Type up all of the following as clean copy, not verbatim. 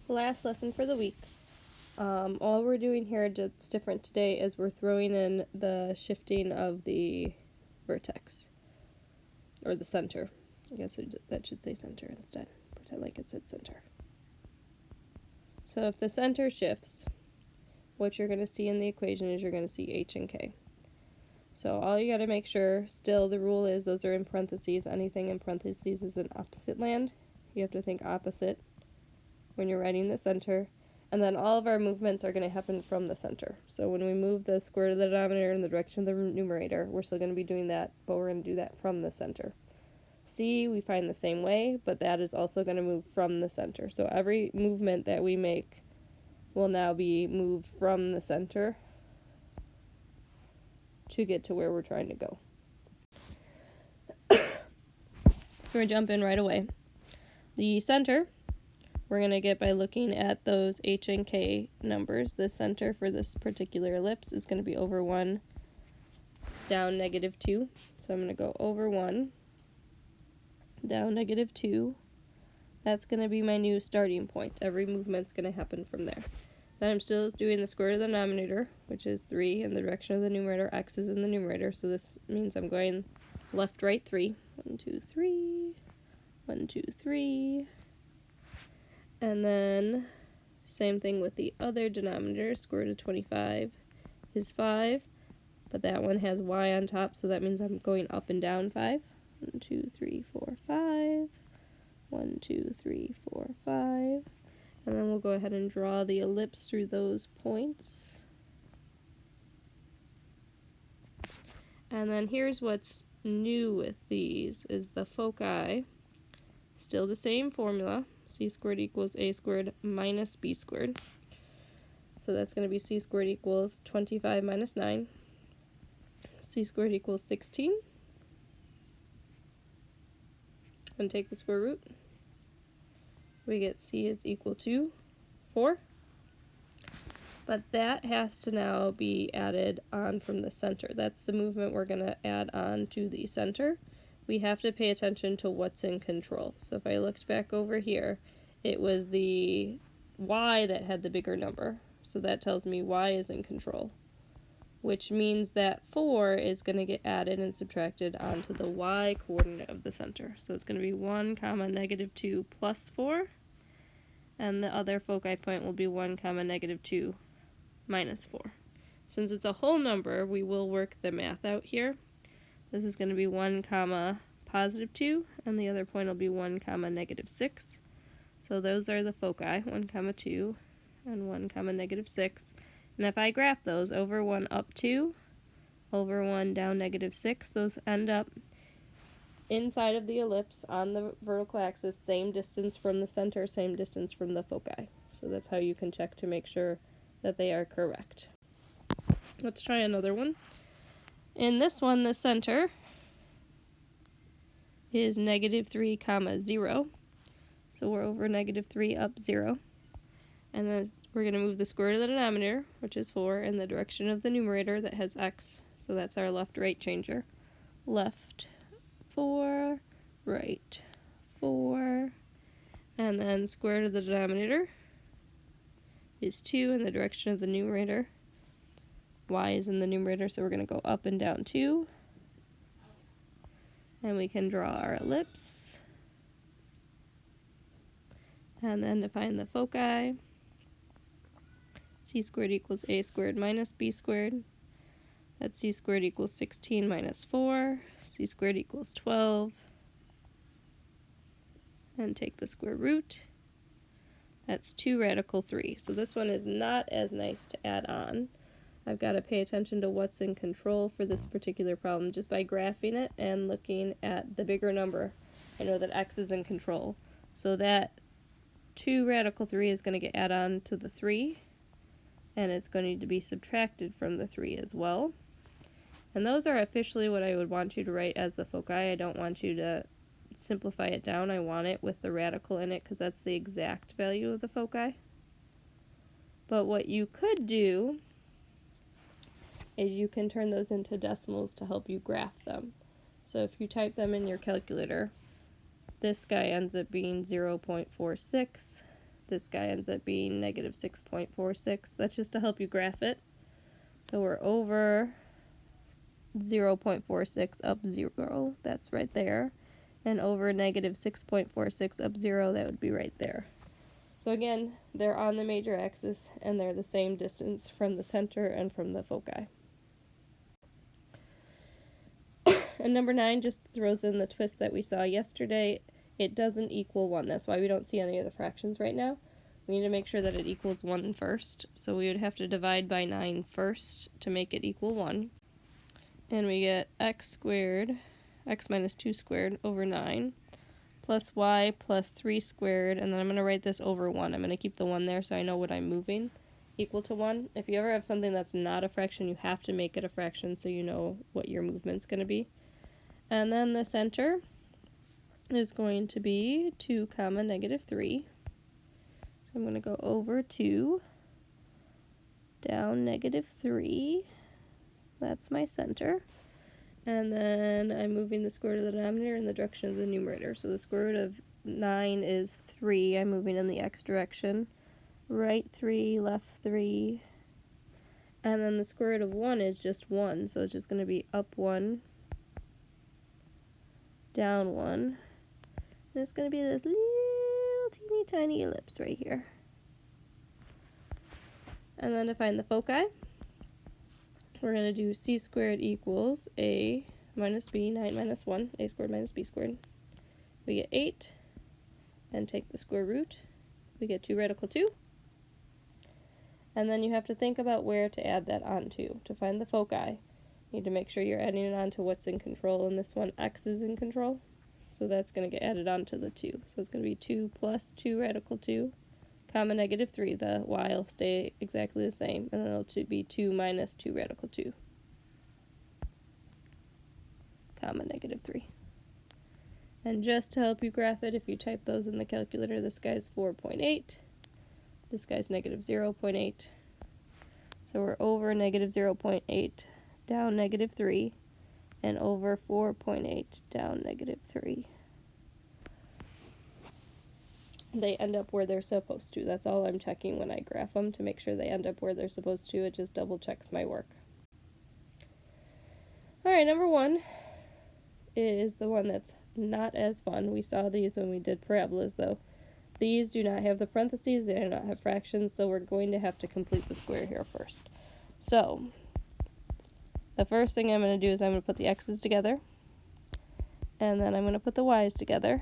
Last lesson for the week. All we're doing here that's different today is we're throwing in the shifting of the vertex, or the center. I guess that should say center instead. Pretend like it said center. So if the center shifts, what you're going to see in the equation is you're going to see h and k. So all you got to make sure, still the rule is those are in parentheses. Anything in parentheses is in opposite land. You have to think opposite when you're writing the center. And then all of our movements are going to happen from the center. So when we move the square root of the denominator in the direction of the numerator, we're still going to be doing that, but we're going to do that from the center. C, we find the same way, but that is also going to move from the center. So every movement that we make will now be moved from the center to get to where we're trying to go. So we jump in right away. The center, we're going to get by looking at those h and k numbers. The center for this particular ellipse is going to be over 1, down -2. So I'm going to go over 1, down -2. That's going to be my new starting point. Every movement's going to happen from there. Then I'm still doing the square root of the denominator, which is 3 in the direction of the numerator. X is in the numerator, so this means I'm going left, right, 3. 1, 2, 3. 1, 2, 3. And then same thing with the other denominator. Square root of 25 is 5, but that one has y on top, so that means I'm going up and down 5. 1, 2, 3, 4, 5. 1, 2, 3, 4, 5. And then we'll go ahead and draw the ellipse through those points. And then here's what's new with these, is the foci. Still the same formula. C squared equals a squared minus b squared. So that's going to be c squared equals 25 minus 9. C squared equals 16. And take the square root. We get c is equal to 4. But that has to now be added on from the center. That's the movement we're going to add on to the center. We have to pay attention to what's in control. So if I looked back over here, it was the y that had the bigger number. So that tells me y is in control, which means that 4 is going to get added and subtracted onto the y coordinate of the center. So it's going to be 1, -2 plus 4, and the other foci point will be 1, -2 minus 4. Since it's a whole number, we will work the math out here. This is going to be 1, +2, and the other point will be 1, -6. So those are the foci, 1, 2, and 1, -6. And if I graph those, over 1 up 2, over 1 down -6, those end up inside of the ellipse on the vertical axis, same distance from the center, same distance from the foci. So that's how you can check to make sure that they are correct. Let's try another one. In this one, the center is -3, 0. So we're over -3 up 0. And then we're going to move the square root of the denominator, which is 4, in the direction of the numerator that has x. So that's our left-right changer. Left, 4, right, 4. And then square root of the denominator is 2 in the direction of the numerator. Y is in the numerator, so we're going to go up and down 2. And we can draw our ellipse. And then to find the foci, c squared equals a squared minus b squared. That's c squared equals 16 minus 4. C squared equals 12. And take the square root. That's 2 radical 3. So this one is not as nice to add on. I've got to pay attention to what's in control for this particular problem. Just by graphing it and looking at the bigger number, I know that x is in control. So that 2 radical 3 is going to get added on to the 3, and it's going to be subtracted from the 3 as well. And those are officially what I would want you to write as the foci. I don't want you to simplify it down. I want it with the radical in it because that's the exact value of the foci. But what you could do is you can turn those into decimals to help you graph them. So if you type them in your calculator, this guy ends up being 0.46, this guy ends up being negative 6.46. That's just to help you graph it. So we're over 0.46 up 0, that's right there. And over negative 6.46 up 0, that would be right there. So again, they're on the major axis, and they're the same distance from the center and from the foci. And number 9 just throws in the twist that we saw yesterday. It doesn't equal 1. That's why we don't see any of the fractions right now. We need to make sure that it equals 1 first. So we would have to divide by 9 first to make it equal 1. And we get x squared, x minus 2 squared over 9, plus y plus 3 squared, and then I'm going to write this over 1. I'm going to keep the 1 there so I know what I'm moving, equal to 1. If you ever have something that's not a fraction, you have to make it a fraction so you know what your movement's going to be. And then the center is going to be 2 comma negative 3. So I'm going to go over 2, down negative 3. That's my center. And then I'm moving the square root of the denominator in the direction of the numerator. So the square root of 9 is 3. I'm moving in the x direction. Right 3, left 3. And then the square root of 1 is just 1. So it's just going to be up 1, down 1. And it's going to be this little teeny tiny ellipse right here. And then to find the foci, we're going to do c squared equals a minus b, 9 minus 1, a squared minus b squared. We get 8, and take the square root. We get 2 radical 2. And then you have to think about where to add that onto. To find the foci, you need to make sure you're adding it onto what's in control. In this one, x is in control. So that's going to get added onto the 2. So it's going to be 2 plus 2 radical 2, comma negative 3. The y will stay exactly the same. And then it'll be 2 minus 2 radical 2, comma negative 3. And just to help you graph it, if you type those in the calculator, this guy's 4.8. This guy's negative 0.8. So we're over negative 0.8, down negative 3, and over 4.8, down negative 3. They end up where they're supposed to. That's all I'm checking when I graph them, to make sure they end up where they're supposed to. It just double checks my work. Alright, number 1 is the one that's not as fun. We saw these when we did parabolas, though. These do not have the parentheses, they do not have fractions, so we're going to have to complete the square here first. So, the first thing I'm going to do is I'm going to put the x's together, and then I'm going to put the y's together,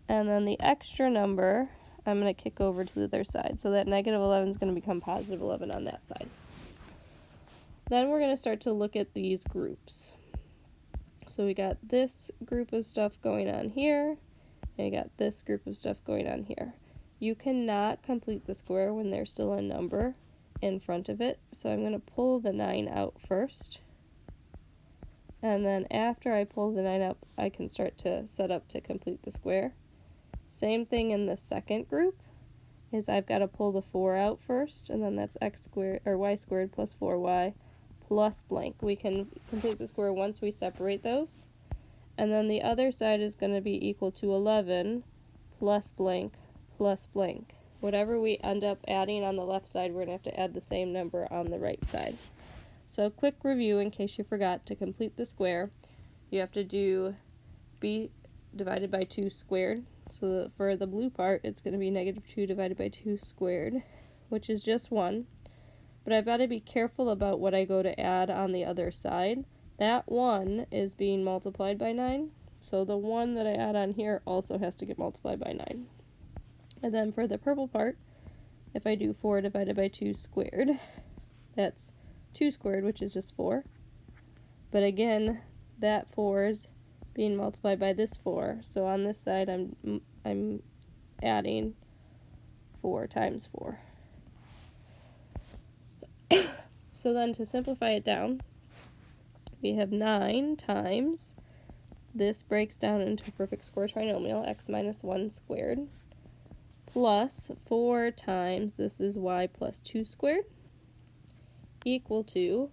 and then the extra number I'm going to kick over to the other side, so that negative 11 is going to become positive 11 on that side. Then we're going to start to look at these groups. So we got this group of stuff going on here, and we got this group of stuff going on here. You cannot complete the square when there's still a number in front of it, so I'm going to pull the 9 out first. And then after I pull the 9 up, I can start to set up to complete the square. Same thing in the second group, is I've got to pull the 4 out first, and then that's x squared, or y squared plus 4y plus blank. We can complete the square once we separate those. And then the other side is going to be equal to 11 plus blank plus blank. Whatever we end up adding on the left side, we're going to have to add the same number on the right side. So quick review in case you forgot. To complete the square, you have to do b divided by 2 squared. So for the blue part, it's going to be negative 2 divided by 2 squared, which is just 1. But I've got to be careful about what I go to add on the other side. That 1 is being multiplied by 9, so the 1 that I add on here also has to get multiplied by 9. And then for the purple part, if I do 4 divided by 2 squared, that's 2 squared, which is just 4. But again, that 4 is being multiplied by this 4, so on this side I'm adding 4 times 4. So then to simplify it down, we have 9 times, this breaks down into a perfect square trinomial, x minus 1 squared, plus 4 times, this is y plus 2 squared, equal to,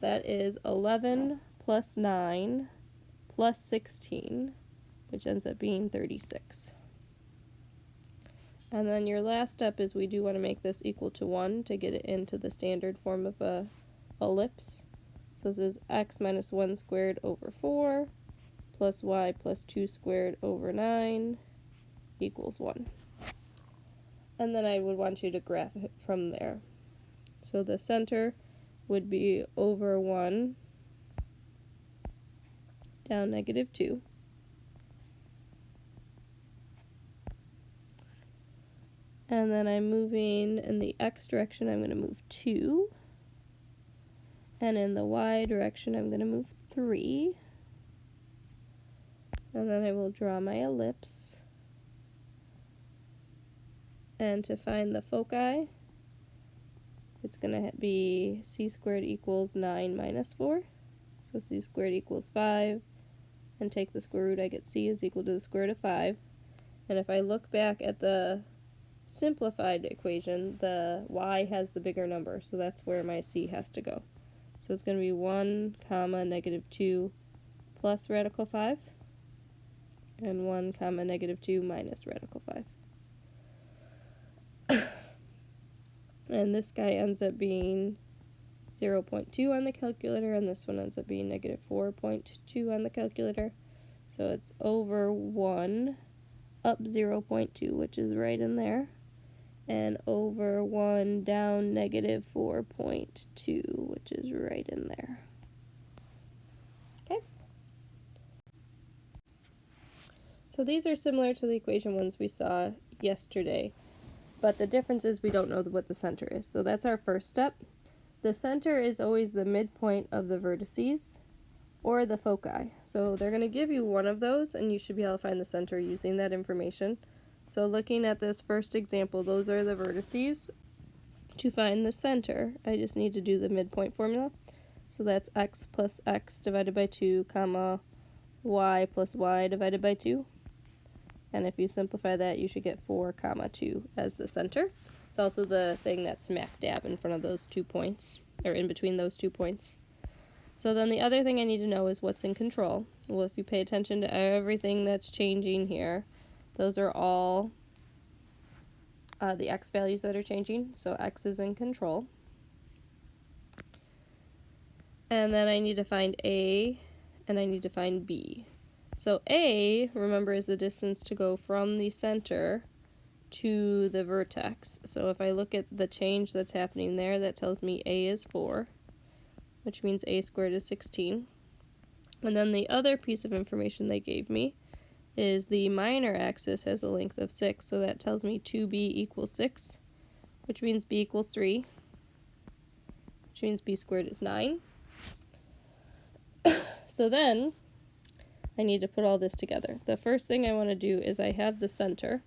that is 11 plus 9 plus 16, which ends up being 36. And then your last step is we do want to make this equal to 1 to get it into the standard form of a ellipse. So this is x minus 1 squared over 4 plus y plus 2 squared over 9 equals 1. And then I would want you to graph it from there. So the center would be over 1 down negative 2. And then I'm moving in the x direction, I'm going to move 2. And in the y direction, I'm going to move 3. And then I will draw my ellipse. And to find the foci, it's going to be c squared equals 9 minus 4. So c squared equals 5. And take the square root, I get c is equal to the square root of 5. And if I look back at the simplified equation, the y has the bigger number, so that's where my c has to go. So it's going to be 1 comma negative 2 plus radical 5, and 1 comma negative 2 minus radical 5. And this guy ends up being 0.2 on the calculator, and this one ends up being negative 4.2 on the calculator. So it's over 1 up 0.2, which is right in there, and over 1 down negative 4.2, which is right in there. Okay? So these are similar to the equation ones we saw yesterday, but the difference is we don't know what the center is. So that's our first step. The center is always the midpoint of the vertices, or the foci. So they're going to give you one of those, and you should be able to find the center using that information. So looking at this first example, those are the vertices. To find the center, I just need to do the midpoint formula. So that's x plus x divided by 2, comma, y plus y divided by 2. And if you simplify that, you should get 4, comma, 2 as the center. It's also the thing that's smack dab in front of those 2 points, or in between those 2 points. So then the other thing I need to know is what's in control. Well, if you pay attention to everything that's changing here, those are all the x values that are changing. So x is in control. And then I need to find A, and I need to find B. So A, remember, is the distance to go from the center to the vertex. So if I look at the change that's happening there, that tells me A is 4. Which means a squared is 16. And then the other piece of information they gave me is the minor axis has a length of 6, so that tells me 2b equals 6, which means b equals 3, which means b squared is 9. So then I need to put all this together. The first thing I want to do is I have the center,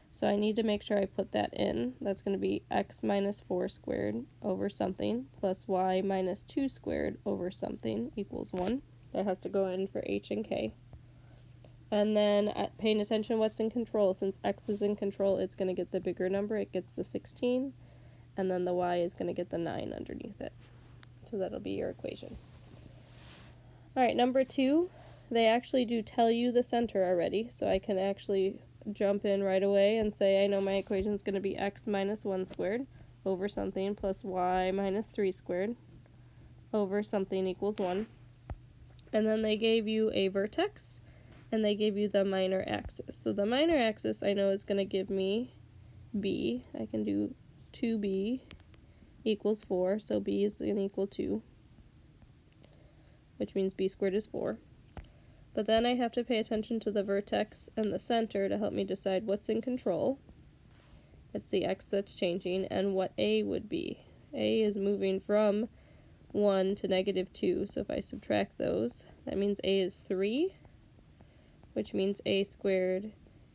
so I need to make sure I put that in. That's going to be x minus 4 squared over something plus y minus 2 squared over something equals 1. That has to go in for h and k. And then paying attention to what's in control. Since x is in control, it's going to get the bigger number. It gets the 16. And then the y is going to get the 9 underneath it. So that'll be your equation. All right, number 2, they actually do tell you the center already, so I can actually jump in right away and say I know my equation is going to be x minus 1 squared over something plus y minus 3 squared over something equals 1. And then they gave you a vertex, and they gave you the minor axis. So the minor axis I know is going to give me b. I can do 2b equals 4, so b is going to equal 2, which means b squared is 4. But then I have to pay attention to the vertex and the center to help me decide what's in control. It's the x that's changing, and what a would be. A is moving from 1 to negative 2, so if I subtract those, that means a is 3, which means a squared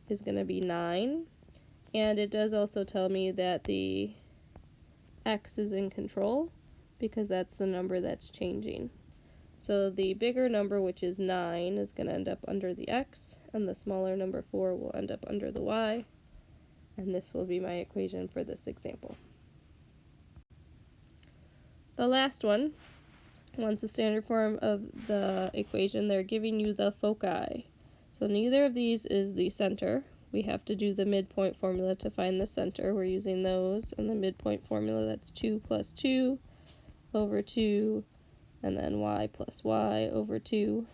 is going to be 9. And it does also tell me that the x is in control, because that's the number that's changing. So the bigger number, which is 9, is going to end up under the x, and the smaller number 4 will end up under the y, and this will be my equation for this example. The last one, once the standard form of the equation, they're giving you the foci. So neither of these is the center. we have to do the midpoint formula to find the center. We're using those, and the midpoint formula, that's 2 plus 2 over 2, and then y plus y over 2.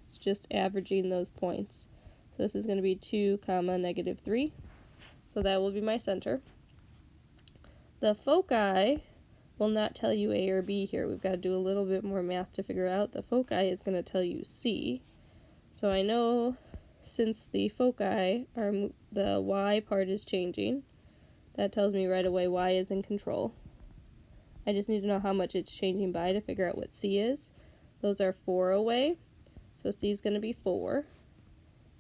It's just averaging those points. So this is going to be 2 comma negative 3. So that will be my center. The foci will not tell you A or B here. We've got to do a little bit more math to figure out. The foci is going to tell you C. So I know since the foci are, the y part is changing, that tells me right away y is in control. I just need to know how much it's changing by to figure out what C is. Those are 4 away, so C is going to be 4.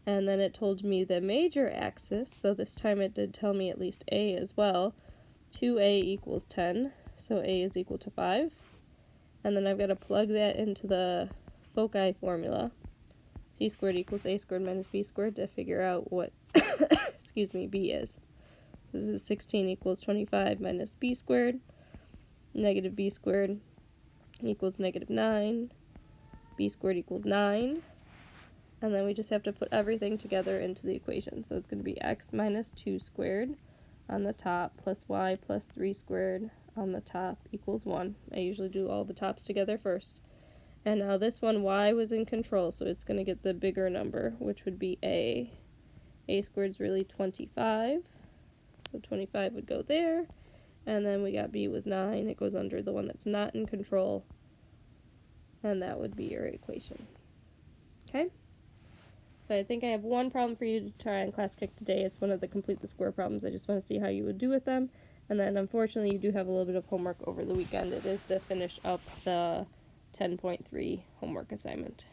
And then it told me the major axis, so this time it did tell me at least A as well. 2A equals 10, so A is equal to 5. And then I've got to plug that into the foci formula. C squared equals A squared minus B squared to figure out what excuse me, B is. This is 16 equals 25 minus B squared. Negative B squared equals negative 9. B squared equals 9. And then we just have to put everything together into the equation. So it's going to be x minus 2 squared on the top plus y plus 3 squared on the top equals 1. I usually do all the tops together first. And now this one, y was in control, so it's going to get the bigger number, which would be a. A squared is really 25, so 25 would go there. And then we got b was 9. It goes under the one that's not in control, and that would be your equation. Okay? So I think I have one problem for you to try on Class Kick today. It's one of the complete the square problems. I just want to see how you would do with them. And then unfortunately you do have a little bit of homework over the weekend. It is to finish up the 10.3 homework assignment.